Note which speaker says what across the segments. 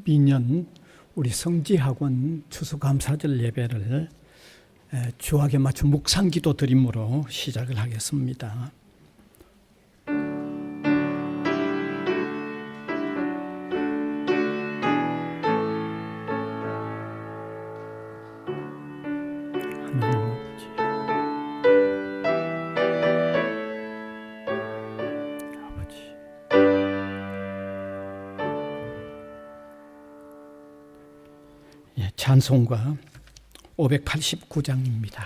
Speaker 1: 미년 우리 성지학원 추수감사절 예배를 주학에 맞춘 묵상기도 드림으로 시작을 하겠습니다. 찬송가 589장입니다.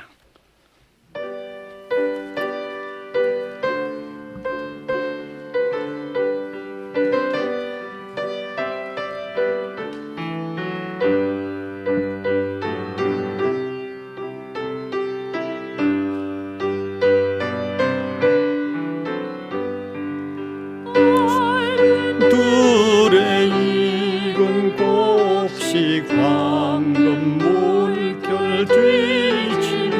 Speaker 2: 둘의 익은 곡식 황금 물결 뒤치며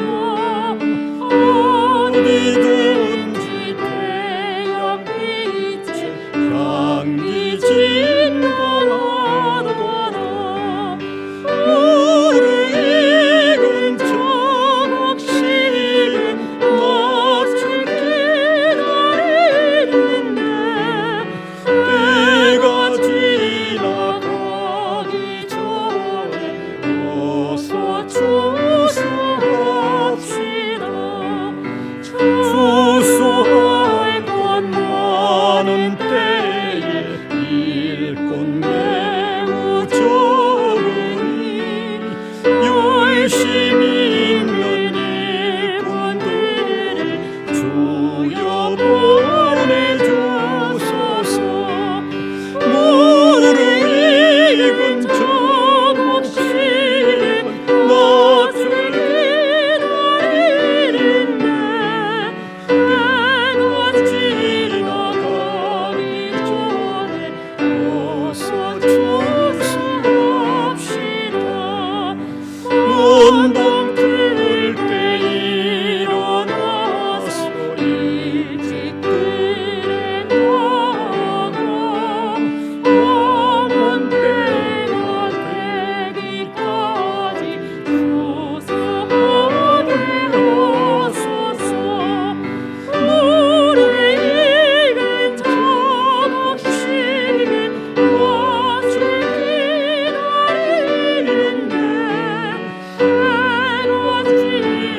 Speaker 2: 어디든지 태양 빛에 향기 진동하더라. 무르익은 저곡식은 낯을 기다리는데 때가 지나가기 전에 어서 추수합시다. 추수할 것 많은 때에 일꾼 매우 적으니 열심히 있는 일꾼들이 주여 보내주소서. 무르익은 저곡식은 낯을 기다리는데 때가 지나가기 전에 어서 추수합시다. 운동 풀 때 일어나서 일찍 들에 나가 먼 때가 되기까지 조사하옵소서. 무르익은 저곡식은 낯을 기다리는데 때가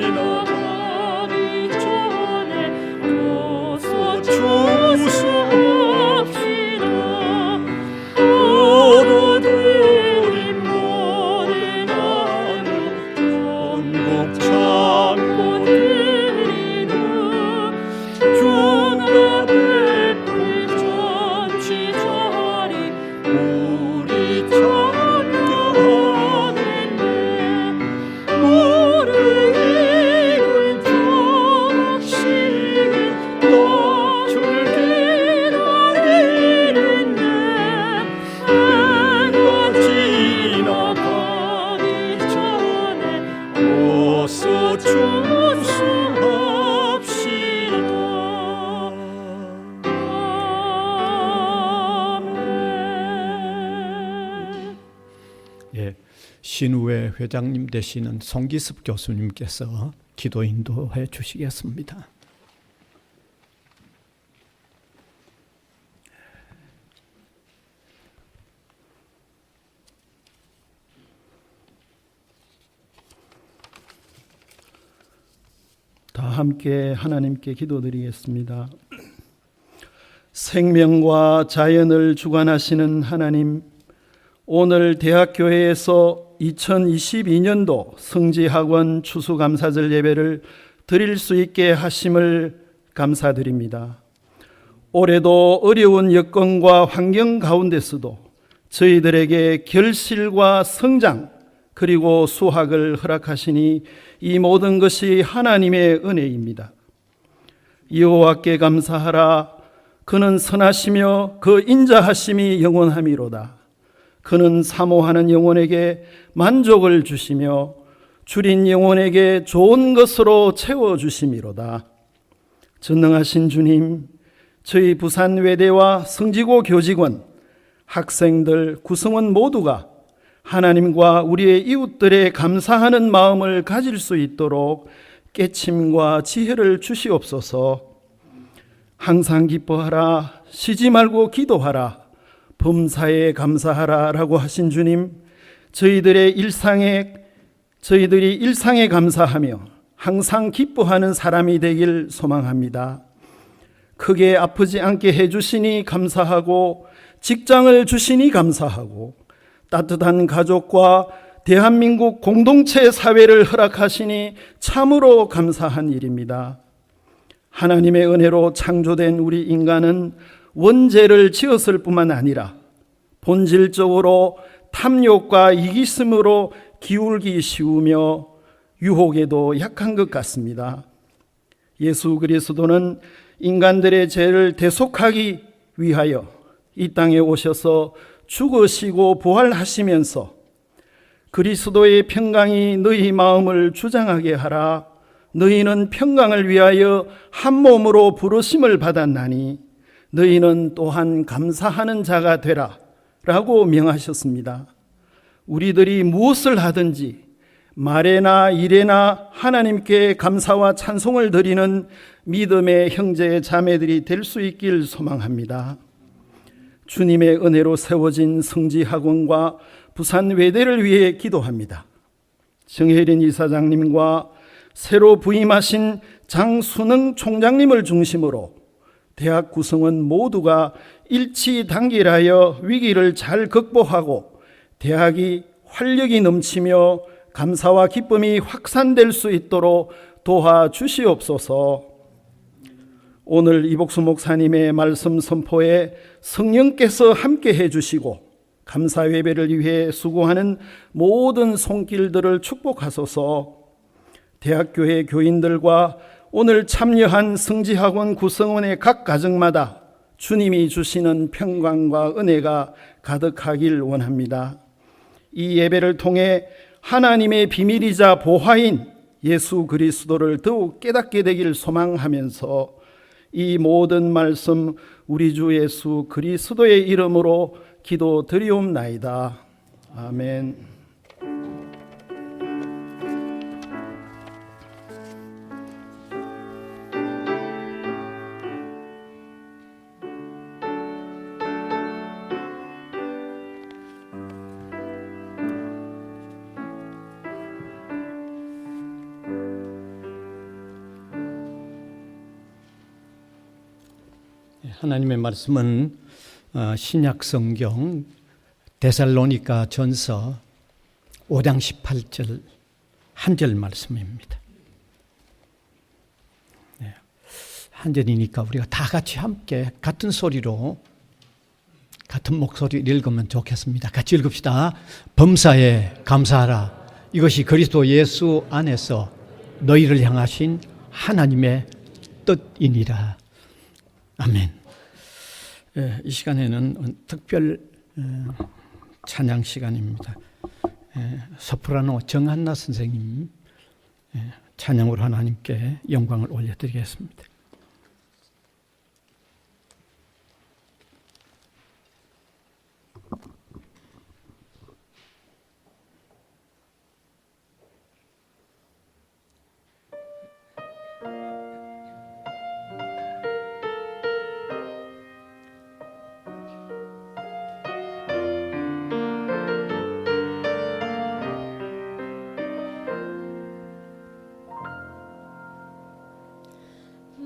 Speaker 2: 지나가기 전에 어서 추수합시다. 포도들이 모든 하늘 전곡 창고 들이는 주가 베풀 잔치자리 우리 참여하겠네. 무르익은 저곡식은 낯을 기다리는데 때가 지나가기 전에 어서 추수합시다. 아멘.
Speaker 1: 예, 신우회 회장님 되시는 송기습 교수님께서 기도 인도해 주시겠습니다.
Speaker 3: 다 함께 하나님께 기도드리겠습니다. 생명과 자연을 주관하시는 하나님, 오늘 대학교회에서 2022년도 성지학원 추수감사절 예배를 드릴 수 있게 하심을 감사드립니다. 올해도 어려운 여건과 환경 가운데서도 저희들에게 결실과 성장 그리고 수확을 허락하시니 이 모든 것이 하나님의 은혜입니다. 여호와께 감사하라. 그는 선하시며 그 인자하심이 영원함이로다. 그는 사모하는 영혼에게 만족을 주시며 줄인 영혼에게 좋은 것으로 채워주심이로다. 전능하신 주님, 저희 부산 외대와 성지고 교직원 학생들, 구성원 모두가 하나님과 우리의 이웃들에 감사하는 마음을 가질 수 있도록 깨침과 지혜를 주시옵소서. 항상 기뻐하라, 쉬지 말고 기도하라, 범사에 감사하라 라고 하신 주님, 저희들이 일상에 감사하며 항상 기뻐하는 사람이 되길 소망합니다. 크게 아프지 않게 해주시니 감사하고, 직장을 주시니 감사하고, 따뜻한 가족과 대한민국 공동체 사회를 허락하시니 참으로 감사한 일입니다. 하나님의 은혜로 창조된 우리 인간은 원죄를 지었을 뿐만 아니라 본질적으로 탐욕과 이기심으로 기울기 쉬우며 유혹에도 약한 것 같습니다. 예수 그리스도는 인간들의 죄를 대속하기 위하여 이 땅에 오셔서 죽으시고 부활하시면서 그리스도의 평강이 너희 마음을 주장하게 하라. 너희는 평강을 위하여 한 몸으로 부르심을 받았나니 너희는 또한 감사하는 자가 되라 라고 명하셨습니다. 우리들이 무엇을 하든지 말에나 일에나 하나님께 감사와 찬송을 드리는 믿음의 형제 자매들이 될 수 있길 소망합니다. 주님의 은혜로 세워진 성지학원과 부산 외대를 위해 기도합니다. 정혜린 이사장님과 새로 부임하신 장순흥 총장님을 중심으로 대학 구성원 모두가 일치단결하여 위기를 잘 극복하고 대학이 활력이 넘치며 감사와 기쁨이 확산될 수 있도록 도와주시옵소서. 오늘 이복수 목사님의 말씀 선포에 성령께서 함께 해주시고 감사 예배를 위해 수고하는 모든 손길들을 축복하소서. 대학교회 교인들과 오늘 참여한 성지학원 구성원의 각 가정마다 주님이 주시는 평강과 은혜가 가득하길 원합니다. 이 예배를 통해 하나님의 비밀이자 보화인 예수 그리스도를 더욱 깨닫게 되길 소망하면서 이 모든 말씀 우리 주 예수 그리스도의 이름으로 기도드리옵나이다. 아멘.
Speaker 1: 하나님의 말씀은 신약 성경 데살로니가 전서 5장 18절 한 절 말씀입니다. 한 절이니까 우리가 다 같이 함께 같은 소리로 같은 목소리로 읽으면 좋겠습니다. 같이 읽읍시다. 범사에 감사하라. 이것이 그리스도 예수 안에서 너희를 향하신 하나님의 뜻이니라. 아멘. 이 시간에는 특별 찬양 시간입니다. 소프라노 정한나 선생님 찬양으로 하나님께 영광을 올려드리겠습니다.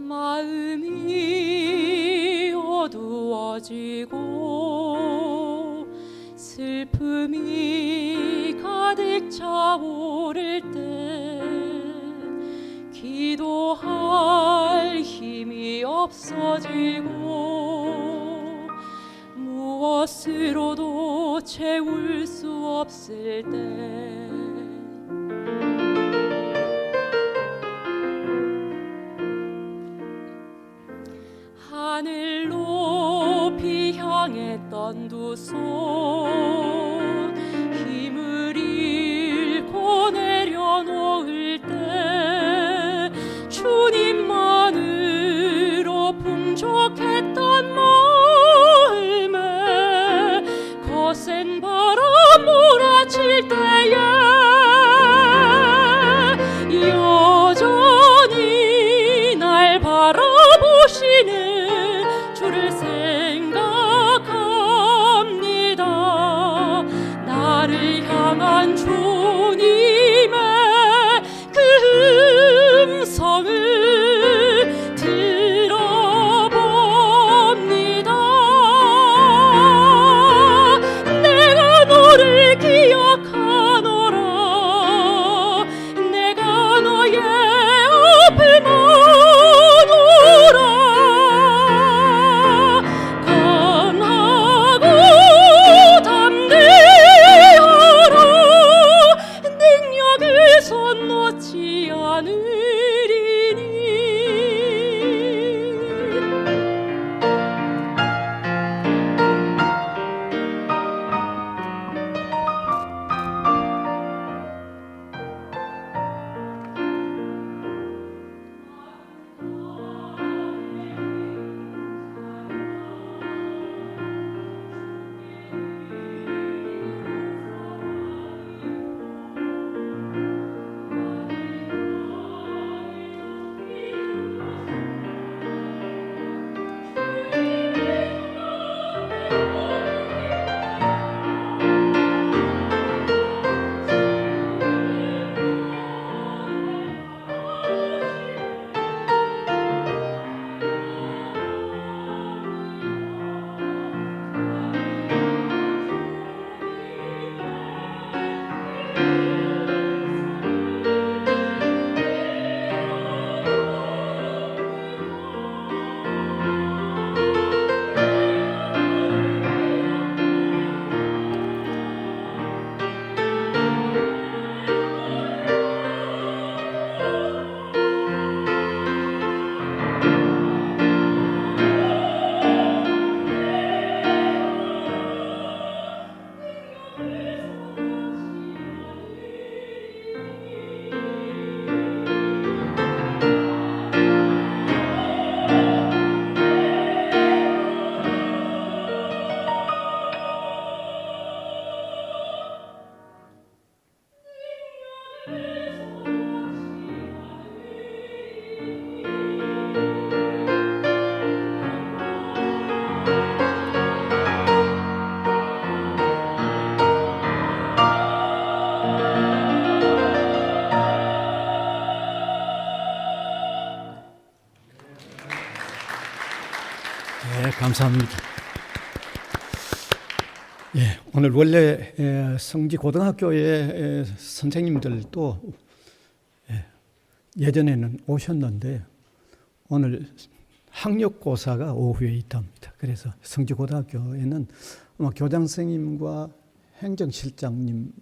Speaker 2: 마음이 어두워지고 슬픔이 가득 차오를 때 기도할 힘이 없어지고 무엇으로도 채울 수 없을 때 하늘 높이 향했던 두 손 힘을 잃고 내려놓을 때 주님만으로 풍족했던 마음에 칠 때에 여전히 날 바라보시는 주를 생각합니다. 나를 향한 주님의 그 음성을 들어봅니다. 내가 너를 기억하노라. 내가 너의 앞을 마노라. 강하고 담대하라. 능력을 손 놓지 않으리니.
Speaker 1: 네, 감사합니다. 예, 오늘 원래 성지 고등학교의 선생님들도 예전에는 오셨는데 오늘 학력고사가 오후에 있답니다. 그래서 성지 고등학교에는 아마 교장 선생님과 행정실장님만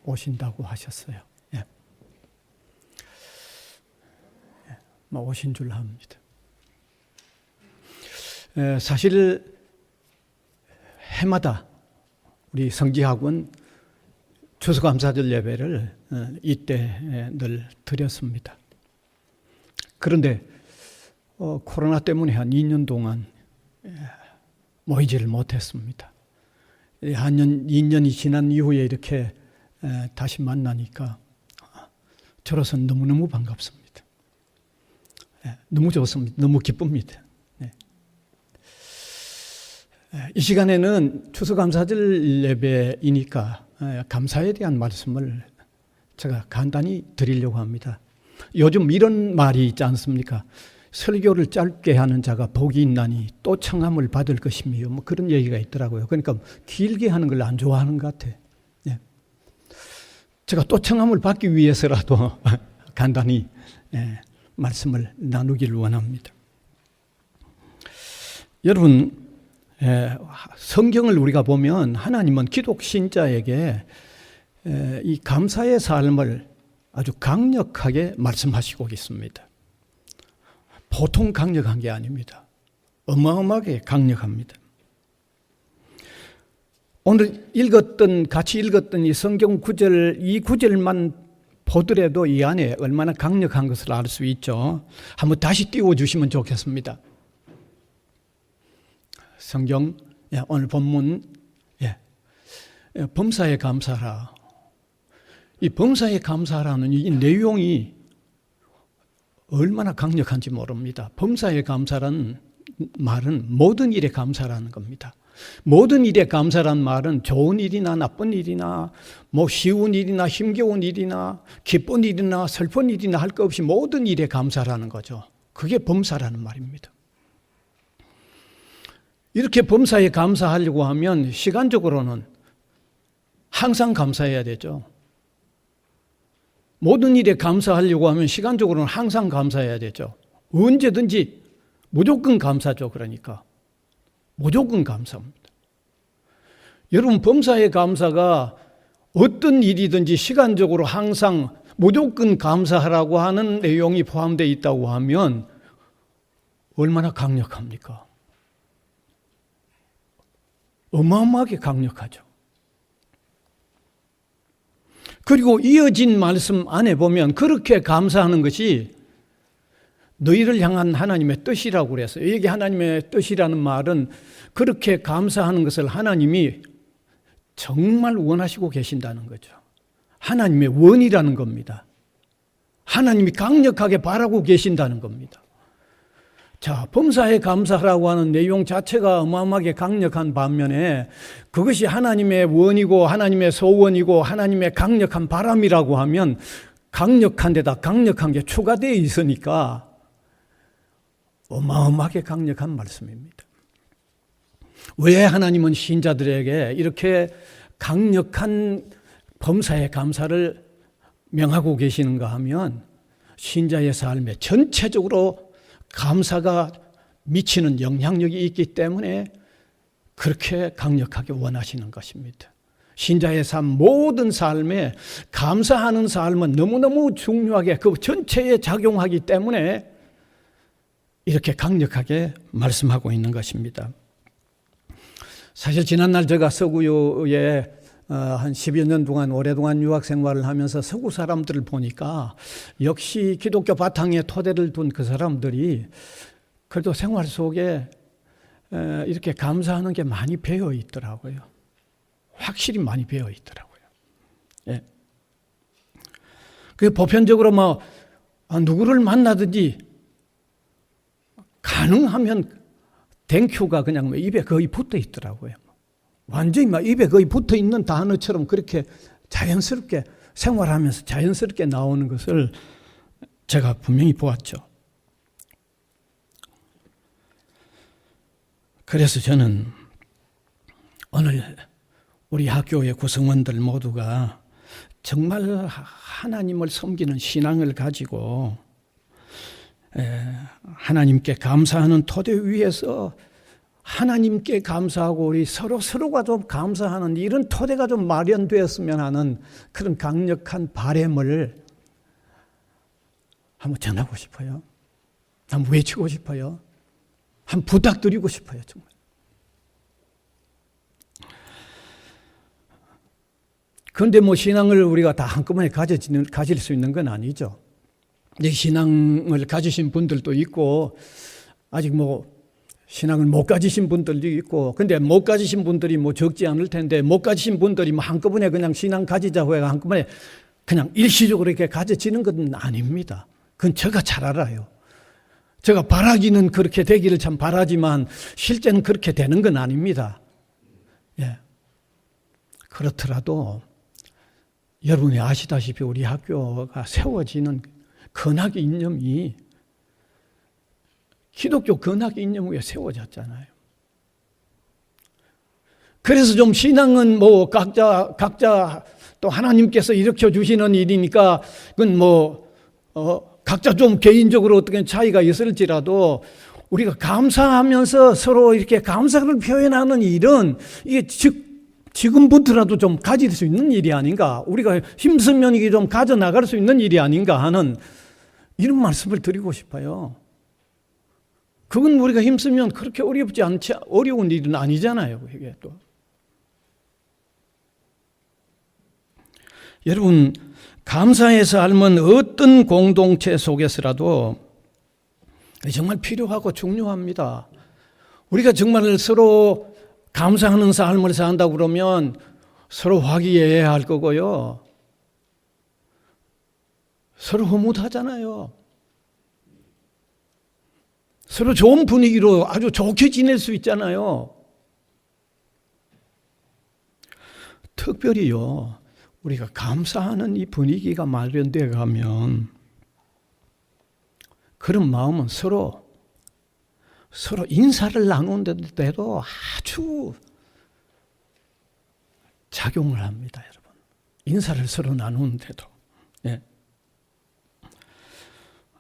Speaker 1: 오신다고 하셨어요. 예. 오신 줄 압니다. 사실 해마다 우리 성지학원 추수감사절 예배를 이때 늘 드렸습니다. 그런데 코로나 때문에 한 2년 동안 모이지를 못했습니다. 한 2년이 지난 이후에 이렇게 다시 만나니까 저로서는 너무너무 반갑습니다. 너무 좋습니다. 너무 기쁩니다. 이 시간에는 추수감사절 예배이니까 감사에 대한 말씀을 제가 간단히 드리려고 합니다. 요즘 이런 말이 있지 않습니까? 설교를 짧게 하는 자가 복이 있나니 또 청함을 받을 것이며 뭐 그런 얘기가 있더라고요. 그러니까 길게 하는 걸 안 좋아하는 것 같아요. 제가 또 청함을 받기 위해서라도 간단히 말씀을 나누기를 원합니다. 여러분, 성경을 우리가 보면 하나님은 기독 신자에게 이 감사의 삶을 아주 강력하게 말씀하시고 있습니다. 보통 강력한 게 아닙니다. 어마어마하게 강력합니다. 오늘 같이 읽었던 이 성경 구절, 이 구절만 보더라도 이 안에 얼마나 강력한 것을 알 수 있죠. 한번 다시 띄워주시면 좋겠습니다. 성경 오늘 본문 범사에 감사하라. 이 범사에 감사하라는 이 내용이 얼마나 강력한지 모릅니다. 범사에 감사라는 말은 모든 일에 감사라는 겁니다. 모든 일에 감사란 말은 좋은 일이나 나쁜 일이나 뭐 쉬운 일이나 힘겨운 일이나 기쁜 일이나 슬픈 일이나 할 것 없이 모든 일에 감사라는 거죠. 그게 범사라는 말입니다. 이렇게 범사에 감사하려고 하면 시간적으로는 항상 감사해야 되죠. 모든 일에 감사하려고 하면 시간적으로는 항상 감사해야 되죠. 언제든지 무조건 감사죠. 그러니까 무조건 감사합니다. 여러분, 범사의 감사가 어떤 일이든지 시간적으로 항상 무조건 감사하라고 하는 내용이 포함되어 있다고 하면 얼마나 강력합니까? 어마어마하게 강력하죠. 그리고 이어진 말씀 안에 보면 그렇게 감사하는 것이 너희를 향한 하나님의 뜻이라고 그랬어요. 여기 하나님의 뜻이라는 말은 그렇게 감사하는 것을 하나님이 정말 원하시고 계신다는 거죠. 하나님의 원이라는 겁니다. 하나님이 강력하게 바라고 계신다는 겁니다. 자, 범사에 감사하라고 하는 내용 자체가 어마어마하게 강력한 반면에 그것이 하나님의 원이고 하나님의 소원이고 하나님의 강력한 바람이라고 하면 강력한 데다 강력한 게 추가되어 있으니까 어마어마하게 강력한 말씀입니다. 왜 하나님은 신자들에게 이렇게 강력한 범사의 감사를 명하고 계시는가 하면 신자의 삶에 전체적으로 감사가 미치는 영향력이 있기 때문에 그렇게 강력하게 원하시는 것입니다. 신자의 삶, 모든 삶에 감사하는 삶은 너무너무 중요하게 그 전체에 작용하기 때문에 이렇게 강력하게 말씀하고 있는 것입니다. 사실 지난날 제가 서구에 한 10여 년 동안 오랫동안 유학 생활을 하면서 서구 사람들을 보니까 역시 기독교 바탕에 토대를 둔 그 사람들이 그래도 생활 속에 이렇게 감사하는 게 많이 배어 있더라고요. 확실히 많이 배어 있더라고요. 예. 그 보편적으로 뭐 누구를 만나든지 가능하면 땡큐가 그냥 입에 거의 붙어 있더라고요. 완전히 막 입에 거의 붙어 있는 단어처럼 그렇게 자연스럽게 생활하면서 자연스럽게 나오는 것을 제가 분명히 보았죠. 그래서 저는 오늘 우리 학교의 구성원들 모두가 정말 하나님을 섬기는 신앙을 가지고 하나님께 감사하는 토대 위에서 하나님께 감사하고 우리 서로가 좀 감사하는 이런 토대가 좀 마련되었으면 하는 그런 강력한 바람을 한번 전하고 싶어요. 한번 외치고 싶어요. 한번 부탁드리고 싶어요. 정말. 그런데 뭐 신앙을 우리가 다 한꺼번에 가질 수 있는 건 아니죠. 이 신앙을 가지신 분들도 있고 아직 뭐 신앙을 못 가지신 분들도 있고, 근데 못 가지신 분들이 뭐 적지 않을 텐데, 못 가지신 분들이 뭐 한꺼번에 그냥 신앙 가지자고 해가 한꺼번에 그냥 일시적으로 이렇게 가져지는 건 아닙니다. 그건 제가 잘 알아요. 제가 바라기는 그렇게 되기를 참 바라지만 실제는 그렇게 되는 건 아닙니다. 예. 그렇더라도 여러분이 아시다시피 우리 학교가 세워지는 건학의 이념이 기독교 건학의 이념 위에 세워졌잖아요. 그래서 좀 신앙은 뭐 각자 또 하나님께서 일으켜 주시는 일이니까 그건 뭐 각자 좀 개인적으로 어떻게 차이가 있을지라도 우리가 감사하면서 서로 이렇게 감사를 표현하는 일은 이게 지금부터라도 좀 가질 수 있는 일이 아닌가, 우리가 힘쓰면 이게 좀 가져나갈 수 있는 일이 아닌가 하는 이런 말씀을 드리고 싶어요. 그건 우리가 힘쓰면 그렇게 어려운 일은 아니잖아요. 이게 또. 여러분, 감사의 삶은 어떤 공동체 속에서라도 정말 필요하고 중요합니다. 우리가 정말 서로 감사하는 삶을 산다고 그러면 서로 화기애애할 거고요. 서로 흐뭇하잖아요. 서로 좋은 분위기로 아주 좋게 지낼 수 있잖아요. 특별히요, 우리가 감사하는 이 분위기가 마련되어 가면 그런 마음은 서로 인사를 나누는데도 아주 작용을 합니다, 여러분. 인사를 서로 나누는데도. 예.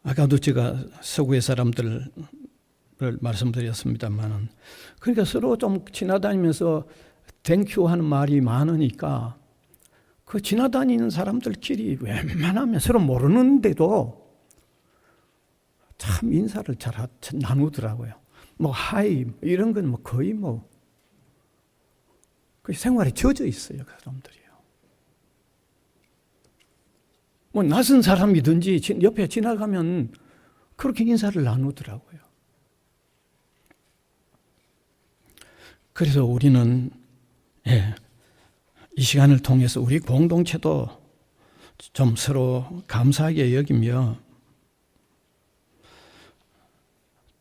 Speaker 1: 아까도 제가 서구의 사람들을 말씀드렸습니다만은, 그러니까 서로 좀 지나다니면서 땡큐 하는 말이 많으니까 그 지나다니는 사람들끼리 웬만하면 서로 모르는데도 참 인사를 잘 나누더라고요. 뭐 하이 이런 건 뭐 거의 뭐 그 생활에 젖어 있어요, 그 사람들이요. 뭐 낯선 사람이든지 옆에 지나가면 그렇게 인사를 나누더라고요. 그래서 우리는 이 시간을 통해서 우리 공동체도 좀 서로 감사하게 여기며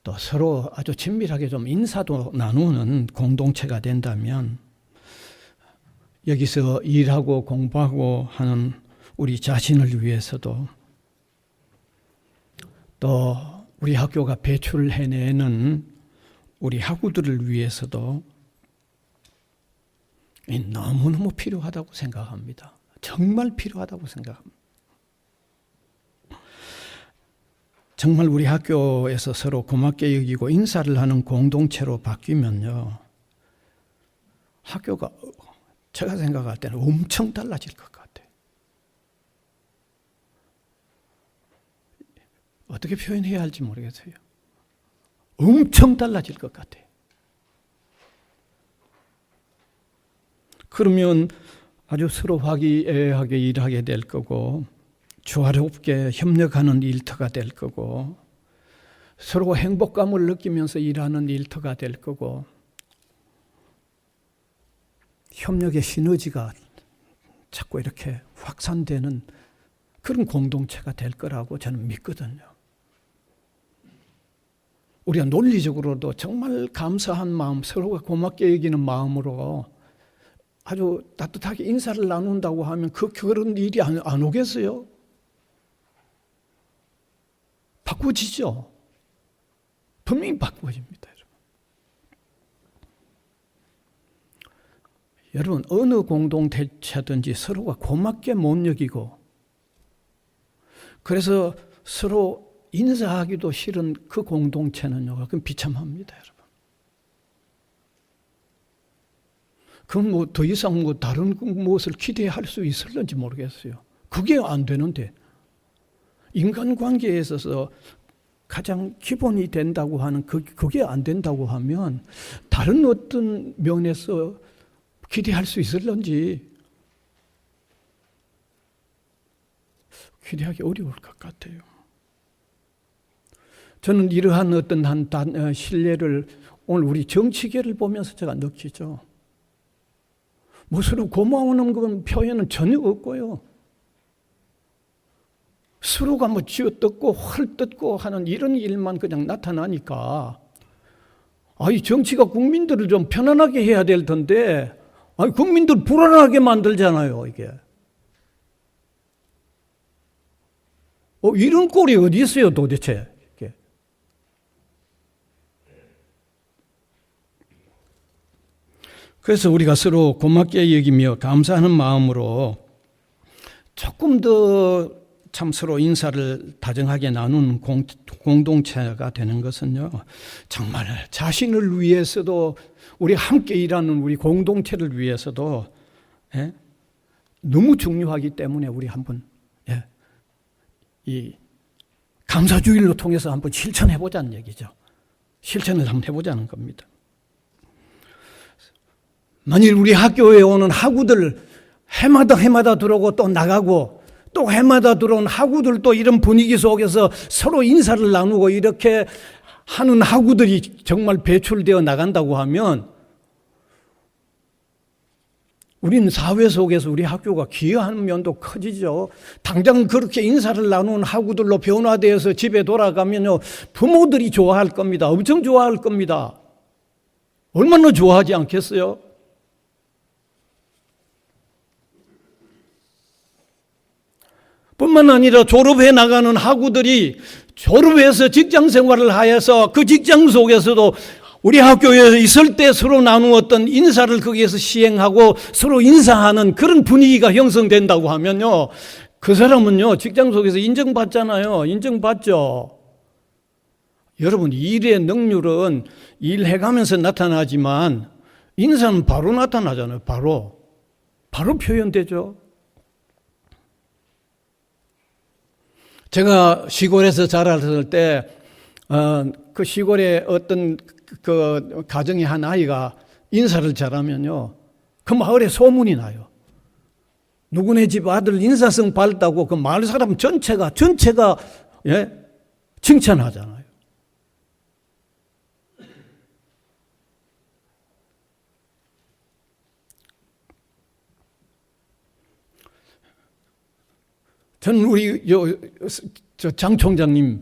Speaker 1: 또 서로 아주 친밀하게 좀 인사도 나누는 공동체가 된다면 여기서 일하고 공부하고 하는 우리 자신을 위해서도 또 우리 학교가 배출해내는 우리 학우들을 위해서도 너무너무 필요하다고 생각합니다. 정말 필요하다고 생각합니다. 정말 우리 학교에서 서로 고맙게 여기고 인사를 하는 공동체로 바뀌면요, 학교가 제가 생각할 때는 엄청 달라질 것 같아요. 어떻게 표현해야 할지 모르겠어요. 엄청 달라질 것 같아요. 그러면 아주 서로 화기애애하게 일하게 될 거고, 조화롭게 협력하는 일터가 될 거고, 서로 행복감을 느끼면서 일하는 일터가 될 거고, 협력의 시너지가 자꾸 이렇게 확산되는 그런 공동체가 될 거라고 저는 믿거든요. 우리가 논리적으로도 정말 감사한 마음, 서로가 고맙게 여기는 마음으로 아주 따뜻하게 인사를 나눈다고 하면 그런 일이 안 오겠어요? 바꾸어지죠? 분명히 바꾸어집니다. 여러분, 어느 공동체든지 서로가 고맙게 못 여기고 그래서 서로 인사하기도 싫은 그 공동체는요, 그건 비참합니다, 여러분. 그건 뭐 더 이상 뭐 다른 무엇을 기대할 수 있을는지 모르겠어요. 그게 안 되는데, 인간관계에 있어서 가장 기본이 된다고 하는 그게 안 된다고 하면 다른 어떤 면에서 기대할 수 있을런지 기대하기 어려울 것 같아요. 저는 이러한 어떤 신뢰를 오늘 우리 정치계를 보면서 제가 느끼죠. 뭐 서로 고마워하는 건 표현은 전혀 없고요. 서로가 뭐 쥐어뜯고 헐뜯고 하는 이런 일만 그냥 나타나니까, 이 정치가 국민들을 좀 편안하게 해야 될 텐데, 국민들 불안하게 만들잖아요, 이게. 이런 꼴이 어디 있어요, 도대체? 이게. 그래서 우리가 서로 고맙게 여기며 감사하는 마음으로 조금 더 참 서로 인사를 다정하게 나누는 공동체가 되는 것은요, 정말 자신을 위해서도, 우리 함께 일하는 우리 공동체를 위해서도 너무 중요하기 때문에 우리 한번 이 감사주일로 통해서 한번 실천해보자는 얘기죠. 실천을 한번 해보자는 겁니다. 만일 우리 학교에 오는 학우들 해마다 들어오고 또 나가고, 또 해마다 들어온 학우들도 이런 분위기 속에서 서로 인사를 나누고 이렇게 하는 학우들이 정말 배출되어 나간다고 하면 우리는 사회 속에서 우리 학교가 기여하는 면도 커지죠. 당장 그렇게 인사를 나누는 학우들로 변화되어서 집에 돌아가면요, 부모들이 좋아할 겁니다. 엄청 좋아할 겁니다. 얼마나 좋아하지 않겠어요? 뿐만 아니라 졸업해 나가는 학우들이 졸업해서 직장 생활을 하여서 그 직장 속에서도 우리 학교에 있을 때 서로 나누었던 인사를 거기에서 시행하고 서로 인사하는 그런 분위기가 형성된다고 하면요, 그 사람은요, 직장 속에서 인정받잖아요. 인정받죠. 여러분, 일의 능률은 일해가면서 나타나지만 인사는 바로 나타나잖아요. 바로 표현되죠. 제가 시골에서 자랐을 때 그 시골에 어떤 그 가정의 한 아이가 인사를 잘하면요, 그 마을에 소문이 나요. 누구네 집 아들 인사성 밝다고 그 마을 사람 전체가 예? 칭찬하잖아요. 저는 우리 장 총장님의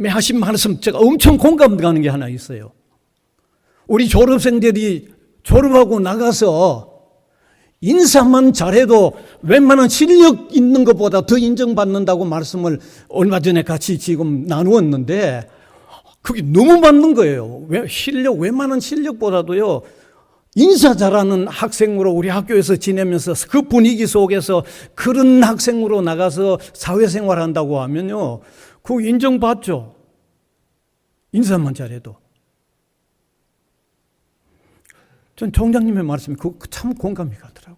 Speaker 1: 하신 말씀 제가 엄청 공감가는 게 하나 있어요. 우리 졸업생들이 졸업하고 나가서 인사만 잘해도 웬만한 실력 있는 것보다 더 인정받는다고 말씀을 얼마 전에 같이 지금 나누었는데, 그게 너무 맞는 거예요. 웬만한 실력보다도요, 인사 잘하는 학생으로 우리 학교에서 지내면서 그 분위기 속에서 그런 학생으로 나가서 사회생활 한다고 하면요, 그거 인정받죠. 인사만 잘해도. 전 총장님의 말씀이 참 공감이 가더라고요.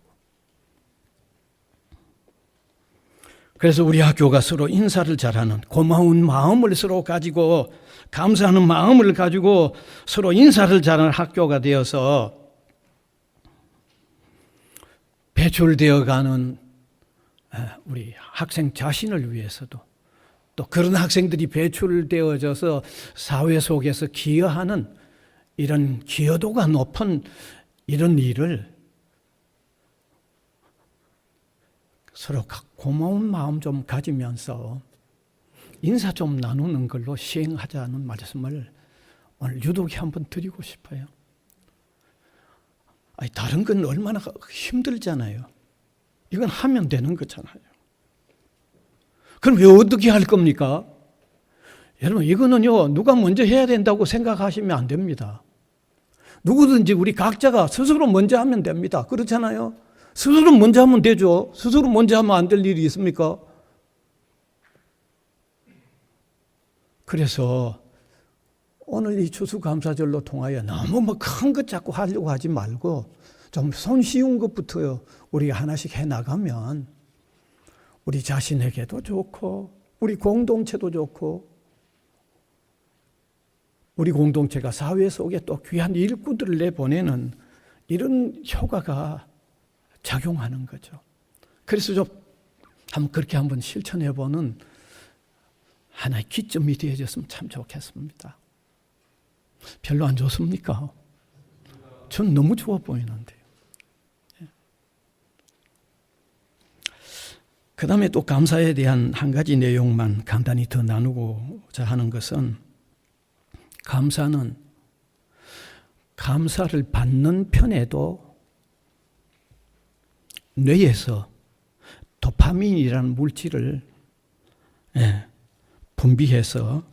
Speaker 1: 그래서 우리 학교가 서로 인사를 잘하는 고마운 마음을 서로 가지고, 감사하는 마음을 가지고 서로 인사를 잘하는 학교가 되어서 배출되어 가는 우리 학생 자신을 위해서도, 또 그런 학생들이 배출되어져서 사회 속에서 기여하는 이런 기여도가 높은 이런 일을 서로 고마운 마음 좀 가지면서 인사 좀 나누는 걸로 시행하자는 말씀을 오늘 유독히 한번 드리고 싶어요. 아니, 다른 건 얼마나 힘들잖아요. 이건 하면 되는 거잖아요. 그럼 왜 어떻게 할 겁니까? 여러분, 이거는요, 누가 먼저 해야 된다고 생각하시면 안 됩니다. 누구든지 우리 각자가 스스로 먼저 하면 됩니다. 그렇잖아요? 스스로 먼저 하면 되죠. 스스로 먼저 하면 안 될 일이 있습니까? 그래서 오늘 이 추수감사절로 통하여 너무 큰 것 자꾸 하려고 하지 말고 좀 손쉬운 것부터 우리가 하나씩 해나가면 우리 자신에게도 좋고 우리 공동체도 좋고 우리 공동체가 사회 속에 또 귀한 일꾼들을 내보내는 이런 효과가 작용하는 거죠. 그래서 좀 그렇게 한번 실천해보는 하나의 기점이 되어졌으면 참 좋겠습니다. 별로 안 좋습니까? 전 너무 좋아 보이는데요. 그 다음에 또 감사에 대한 한 가지 내용만 간단히 더 나누고자 하는 것은, 감사는 감사를 받는 편에도 뇌에서 도파민이라는 물질을 분비해서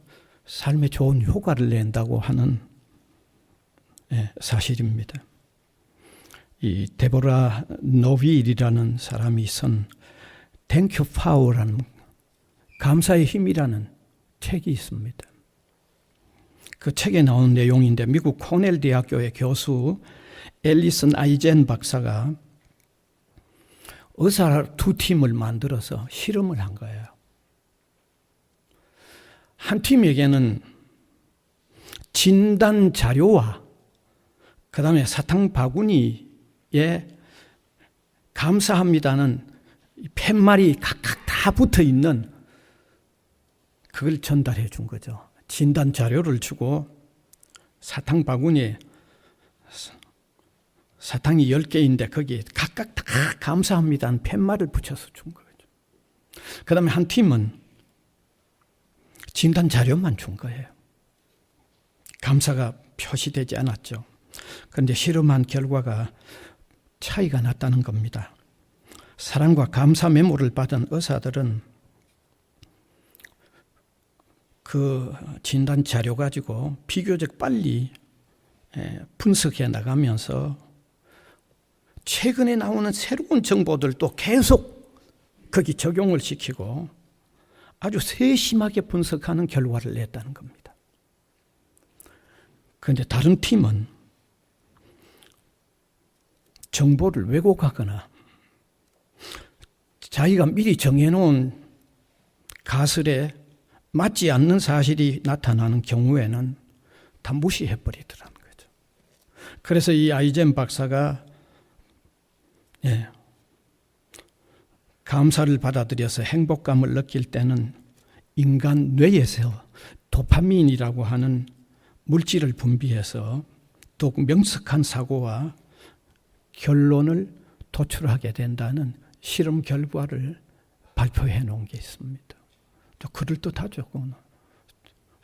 Speaker 1: 삶에 좋은 효과를 낸다고 하는 사실입니다. 이 데보라 노빌이라는 사람이 쓴 Thank You Power라는 감사의 힘이라는 책이 있습니다. 그 책에 나오는 내용인데, 미국 코넬 대학교의 교수 앨리슨 아이젠 박사가 의사 두 팀을 만들어서 실험을 한 거예요. 한 팀에게는 진단 자료와 그 다음에 사탕 바구니에 감사합니다는 팻말이 각각 다 붙어 있는 그걸 전달해 준 거죠. 진단 자료를 주고 사탕 바구니에 사탕이 10개인데 거기에 각각 다 감사합니다는 팻말을 붙여서 준 거죠. 그 다음에 한 팀은 진단 자료만 준 거예요. 감사가 표시되지 않았죠. 그런데 실험한 결과가 차이가 났다는 겁니다. 사랑과 감사 메모를 받은 의사들은 그 진단 자료 가지고 비교적 빨리 분석해 나가면서 최근에 나오는 새로운 정보들도 계속 거기 적용을 시키고 아주 세심하게 분석하는 결과를 냈다는 겁니다. 그런데 다른 팀은 정보를 왜곡하거나 자기가 미리 정해놓은 가설에 맞지 않는 사실이 나타나는 경우에는 다 무시해버리더라는 거죠. 그래서 이 아이젠 박사가 감사를 받아들여서 행복감을 느낄 때는 인간 뇌에서 도파민이라고 하는 물질을 분비해서 더욱 명석한 사고와 결론을 도출하게 된다는 실험 결과를 발표해 놓은 게 있습니다. 그럴듯하죠. 그거는.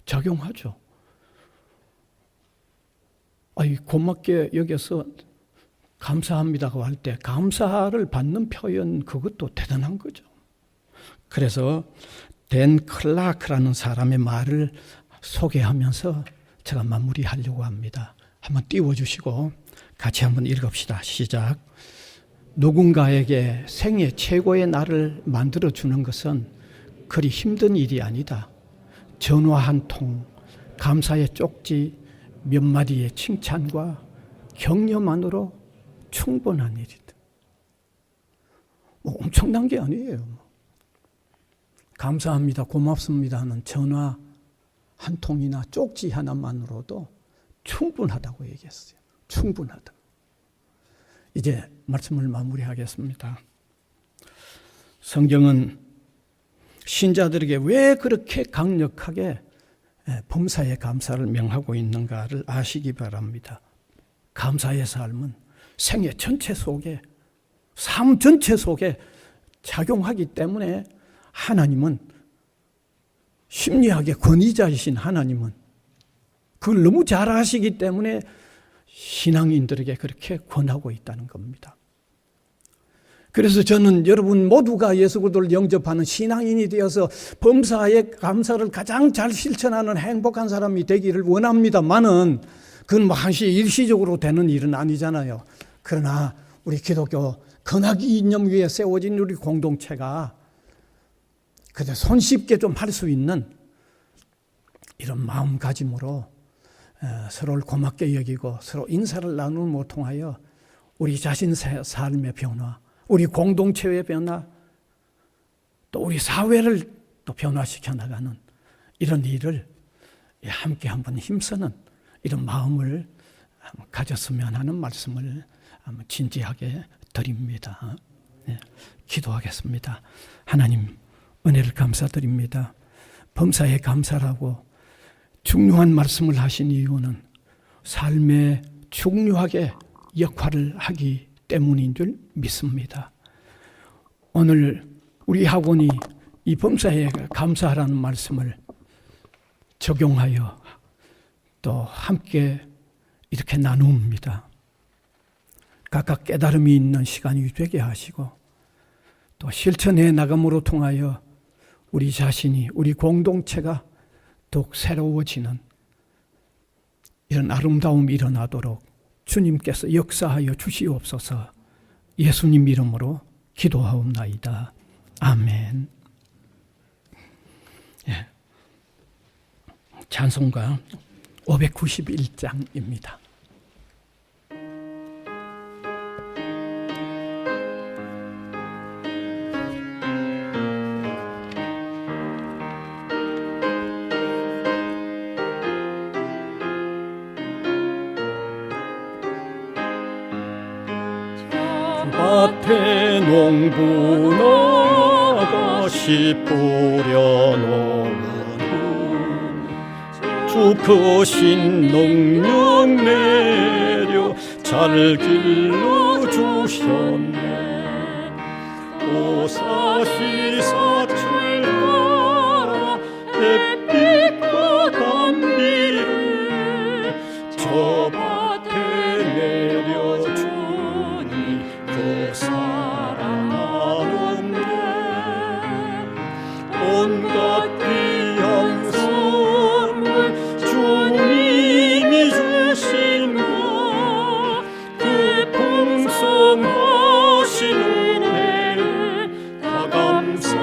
Speaker 1: 작용하죠. 고맙게 여겨서 감사합니다고 할 때 감사를 받는 표현 그것도 대단한 거죠. 그래서 댄 클라크라는 사람의 말을 소개하면서 제가 마무리하려고 합니다. 한번 띄워주시고 같이 한번 읽읍시다. 시작. 누군가에게 생애 최고의 날을 만들어주는 것은 그리 힘든 일이 아니다. 전화 한 통, 감사의 쪽지, 몇 마디의 칭찬과 격려만으로 충분한 일이다. 엄청난 게 아니에요. 감사합니다, 고맙습니다 하는 전화 한 통이나 쪽지 하나만으로도 충분하다고 얘기했어요. 충분하다. 이제 말씀을 마무리하겠습니다. 성경은 신자들에게 왜 그렇게 강력하게 범사에 감사를 명하고 있는가를 아시기 바랍니다. 감사의 삶은 생애 전체 속에, 삶 전체 속에 작용하기 때문에 하나님은, 심리학의 권위자이신 하나님은 그걸 너무 잘 아시기 때문에 신앙인들에게 그렇게 권하고 있다는 겁니다. 그래서 저는 여러분 모두가 예수 그리스도를 영접하는 신앙인이 되어서 범사의 감사를 가장 잘 실천하는 행복한 사람이 되기를 원합니다만은 그건 한시 일시적으로 되는 일은 아니잖아요. 그러나 우리 기독교 건하기 이념 위에 세워진 우리 공동체가 그저 손쉽게 좀 할 수 있는 이런 마음가짐으로 서로를 고맙게 여기고 서로 인사를 나눔을 통하여 우리 자신 삶의 변화, 우리 공동체의 변화, 또 우리 사회를 또 변화시켜 나가는 이런 일을 함께 한번 힘쓰는 이런 마음을 가졌으면 하는 말씀을 진지하게 드립니다. 기도하겠습니다. 하나님, 은혜를 감사드립니다. 범사에 감사라고 중요한 말씀을 하신 이유는 삶에 중요하게 역할을 하기 때문인 줄 믿습니다. 오늘 우리 학원이 이 범사에 감사하라는 말씀을 적용하여 또 함께 이렇게 나눕니다. 각각 깨달음이 있는 시간이 되게 하시고 또 실천해 나감으로 통하여 우리 자신이, 우리 공동체가 더욱 새로워지는 이런 아름다움이 일어나도록 주님께서 역사하여 주시옵소서. 예수님 이름으로 기도하옵나이다. 아멘. 찬송가 591장입니다. 밭에 농부 나가시 뿌려놓은 후 주 크신 능력 내려
Speaker 4: 살 길로 주셨네. 오사시사철 따라 햇빛과 단비를 저 밭에 내려주니 그 사랑 나눔네. 온갖 귀한 선물 주님이 주신 것 그 풍성하신 은혜를 다 감사드리세.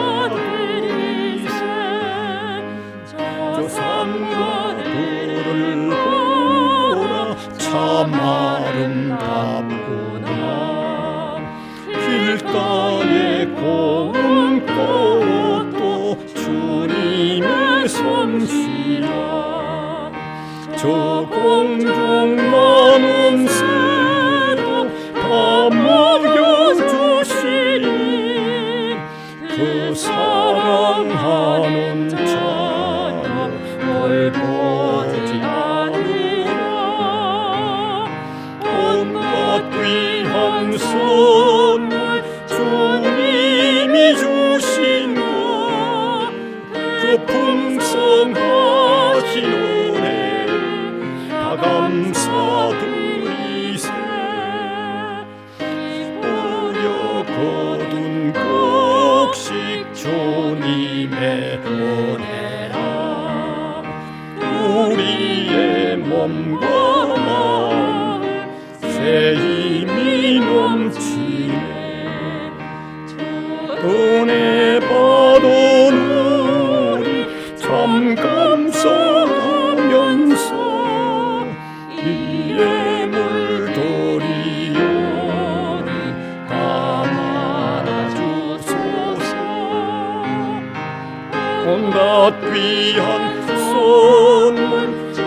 Speaker 4: 저 산과 돌을 보라 참 아름답구나. 길가에 고운 꽃도 주님의 솜씨라. 저 공중 나는 새도 다 먹여주시니 그 사랑하는 자녀 널 보지 않으라. 온갖 귀한 선물 주님이 주신 것 그 풍성하신 은혜 다 감사드리세. 뿌려 거둔 곡식 주님의 은혜라. 우리의 몸과 마음 새 힘이 넘치네. 은혜 받은 우리 참 감사하면서 이에 물들이오니 다 말아주소서. 온갖 귀한 선물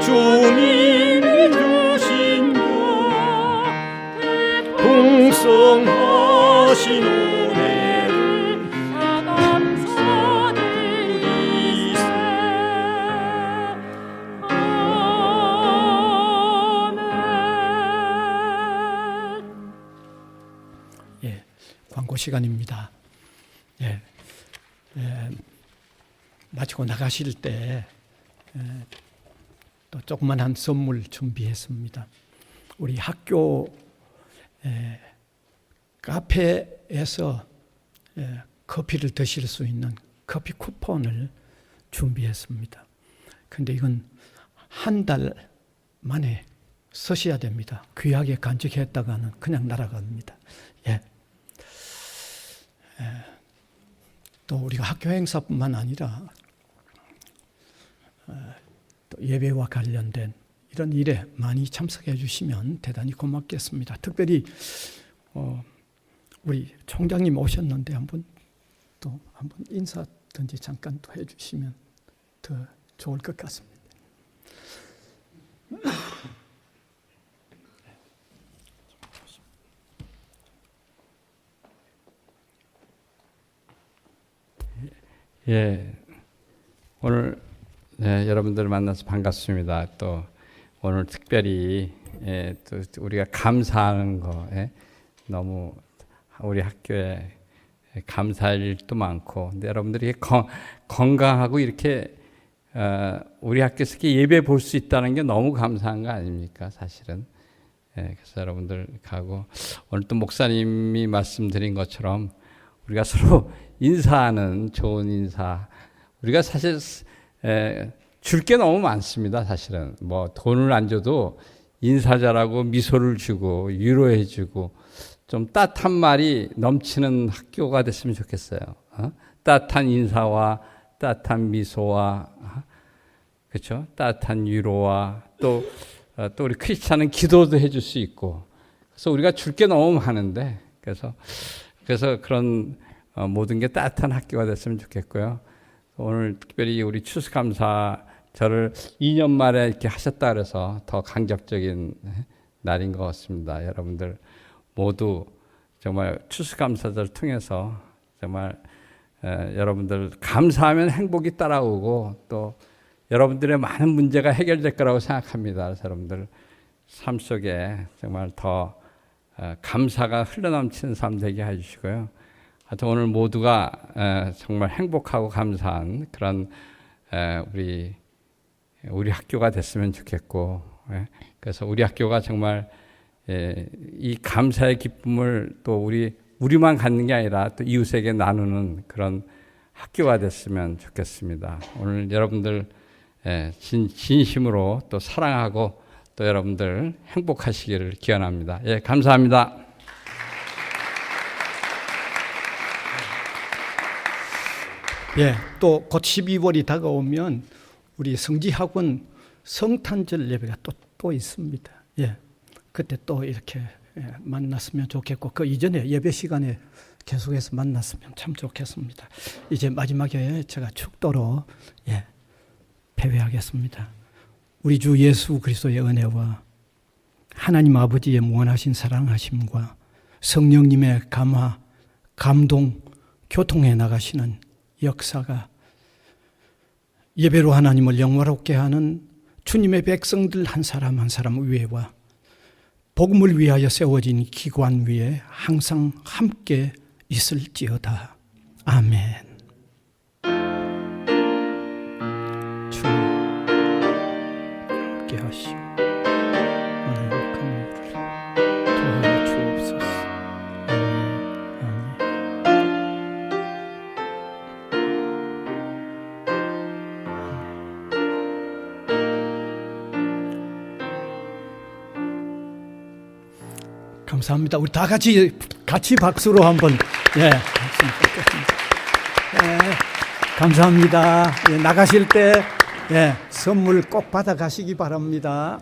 Speaker 4: 주님이 주신 것 풍성하신 은혜를
Speaker 2: 다 감사드리세. 아멘.
Speaker 1: 예, 광고 시간입니다. 예, 마치고 나가실 때 또 조그만한 선물 준비했습니다. 우리 학교 카페에서 커피를 드실 수 있는 커피 쿠폰을 준비했습니다. 근데 이건 한 달 만에 쓰셔야 됩니다. 귀하게 간직했다가는 그냥 날아갑니다. 또 우리가 학교 행사뿐만 아니라 또 예배와 관련된 이런 일에 많이 참석해 주시면 대단히 고맙겠습니다. 특별히 우리 총장님 오셨는데 한번 인사든지 잠깐 또 해주시면 더 좋을 것 같습니다.
Speaker 5: 예, 오늘 여러분들 만나서 반갑습니다. 또 오늘 특별히 또 우리가 감사하는 거 너무 우리 학교에 감사할 일도 많고, 근데 여러분들이 건강하고 이렇게 우리 학교에서 이렇게 예배 볼 수 있다는 게 너무 감사한 거 아닙니까, 사실은. 그래서 여러분들 가고 오늘 또 목사님이 말씀드린 것처럼 우리가 서로 인사하는 좋은 인사, 우리가 사실 줄 게 너무 많습니다. 사실은 뭐 돈을 안 줘도 인사 잘하고 미소를 주고 위로해 주고 좀 따뜻한 말이 넘치는 학교가 됐으면 좋겠어요. 따뜻한 인사와 따뜻한 미소와 그렇죠? 따뜻한 위로와 또 우리 크리스찬은 기도도 해줄 수 있고, 그래서 우리가 줄 게 너무 많은데 그래서 그런 모든 게 따뜻한 학교가 됐으면 좋겠고요. 오늘 특별히 우리 추수감사 저를 2년 만에 이렇게 하셨다 그래서 더 강적적인 날인 것 같습니다. 여러분들 모두 정말 추수감사절 통해서 정말 여러분들 감사하면 행복이 따라오고 또 여러분들의 많은 문제가 해결될 거라고 생각합니다. 그래서 여러분들 삶 속에 정말 더 감사가 흘러넘치는 삶 되게 해주시고요. 하여튼 오늘 모두가 정말 행복하고 감사한 그런 우리 학교가 됐으면 좋겠고, 그래서 우리 학교가 정말 이 감사의 기쁨을 또 우리만 갖는 게 아니라 또 이웃에게 나누는 그런 학교가 됐으면 좋겠습니다. 오늘 여러분들 진심으로 또 사랑하고 또 여러분들 행복하시기를 기원합니다. 예, 감사합니다.
Speaker 1: 예, 또 곧 12월이 다가오면 우리 성지학원 성탄절 예배가 또 있습니다. 예, 그때 또 이렇게 만났으면 좋겠고 그 이전에 예배 시간에 계속해서 만났으면 참 좋겠습니다. 이제 마지막에 제가 축도로 배회하겠습니다. 우리 주 예수 그리스도의 은혜와 하나님 아버지의 무한하신 사랑하심과 성령님의 감화, 감동, 교통해 나가시는 역사가 예배로 하나님을 영화롭게 하는 주님의 백성들 한 사람 한 사람 위에와 복음을 위하여 세워진 기관 위에 항상 함께 있을지어다. 아멘. 주 함께 하시고 오늘 건물을 도와여 주옵소서. 아멘. 감사합니다. 우리 다 같이 박수로 한번 감사합니다. 나가실 때 선물 꼭 받아 가시기 바랍니다.